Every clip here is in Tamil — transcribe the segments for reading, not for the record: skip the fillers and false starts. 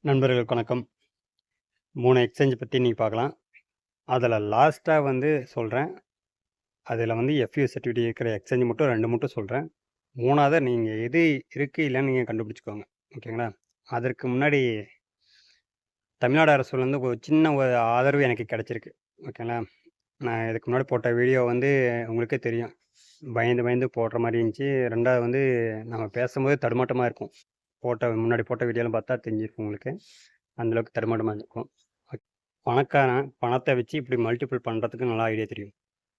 நண்பர்களுக்கு வணக்கம். 3 எக்ஸ்சேஞ்ச் பத்தி இன்னைக்கு பார்க்கலாம். அதில லாஸ்ட்டா சொல்றேன். அதில எஃப்யூ சர்டிஃபிகேட் இருக்கிற எக்ஸ்சேஞ்ச் மட்டும் 2 மட்டும் சொல்றேன். 3வதா நீங்க எது இருக்கு இல்லன்னு நீங்க கண்டுபிடிச்சுக்கோங்க. ஓகேங்களா? அதற்கு முன்னாடி தமிழ்நாடு அரசுலேருந்து ஒரு சின்ன ஒரு ஆதரவு எனக்கு கிடைச்சிருக்கு. ஓகேங்களா? நான் இதுக்கு முன்னாடி போட்ட வீடியோ உங்களுக்கே தெரியும். பயந்து பயந்து போடுற மாரி இருந்துச்சு. 2வது நம்ம பேசும்போது தடுமாற்றமா இருக்கும். முன்னாடி போட்ட வீடியோலாம் பார்த்தா தெரிஞ்சிருக்கும் உங்களுக்கு. அந்த அளவுக்கு தடுமாற்றமா இருக்கும். பணக்காரன் பணத்த வச்சு இப்படி மல்டிபிள் பண்ணுறதுக்கு நல்லா ஐடியா தெரியும்.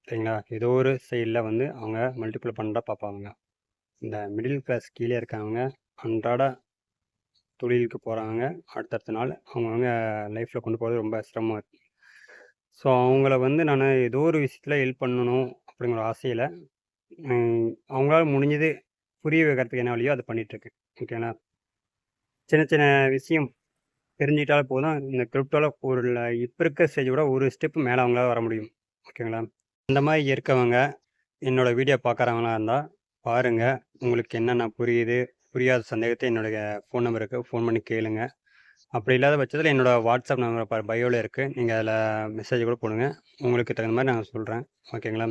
சரிங்களா? ஏதோ ஒரு சைடில் அவங்க மல்டிபிள் பண்ண பார்ப்பாங்க. இந்த மிடில் கிளாஸ் கீழே இருக்கவங்க அன்றாட தொழிலுக்கு போகிறாங்க. அடுத்தடுத்த நாள் அவங்கவுங்க லைஃப்பில் கொண்டு போகிறது ரொம்ப சிரமமாக இருக்கு. ஸோ அவங்கள நான் ஏதோ ஒரு விஷயத்தில் ஹெல்ப் பண்ணணும் அப்படிங்கிற ஆசையில் அவங்களால முடிஞ்சது புரிய வைக்கிறதுக்கு என்ன வழியோ அதை பண்ணிகிட்ருக்கேன். ஓகேங்களா? சின்ன சின்ன விஷயம் தெரிஞ்சுக்கிட்டாலே போதும். இந்த கிரிப்டோவில் இப்போ இருக்க ஸ்டேஜை விட ஒரு ஸ்டெப் மேலே அவங்களால வர முடியும். ஓகேங்களா? இந்த மாதிரி இருக்கவங்க என்னோடய வீடியோ பார்க்குறவங்களா இருந்தால் பாருங்கள். உங்களுக்கு என்னென்ன புரியுது, புரியாத சந்தேகத்தை என்னுடைய ஃபோன் நம்பருக்கு ஃபோன் பண்ணி கேளுங்க. அப்படி இல்லாத பட்சத்தில் என்னோடய வாட்ஸ்அப் நம்பர் பயோவில் இருக்குது. நீங்கள் அதில் மெசேஜ் கூட போடுங்க. உங்களுக்கு தகுந்த மாதிரி நான் சொல்கிறேன். ஓகேங்களா?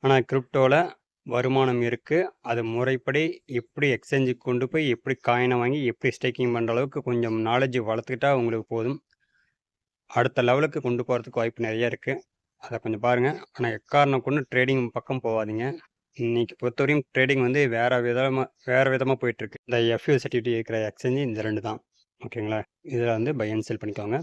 ஆனால் கிரிப்டோவில் வருமானம் இருக்குது. அது முறைப்படி எப்படி எக்ஸ்சேஞ்சுக்கு கொண்டு போய் எப்படி காயினை வாங்கி எப்படி ஸ்டேக்கிங் பண்ணுற அளவுக்கு கொஞ்சம் நாலேஜ் வளர்த்துக்கிட்டா உங்களுக்கு போதும். அடுத்த லெவலுக்கு கொண்டு போகிறதுக்கு வாய்ப்பு நிறையா இருக்குது. அதை கொஞ்சம் பாருங்கள். ஆனால் எக்காரணம் கொண்டு ட்ரேடிங் பக்கம் போகாதீங்க. இன்னைக்கு பொறுத்தவரையும் ட்ரேடிங் வேறு விதமாக போயிட்டுருக்கு. இந்த எஃப்யூ சர்டிஃபிகேட் இருக்கிற எக்ஸ்சேஞ்சு இந்த 2 தான். ஓகேங்களா? இதில் பை அண்ட் செல் பண்ணிக்கோங்க.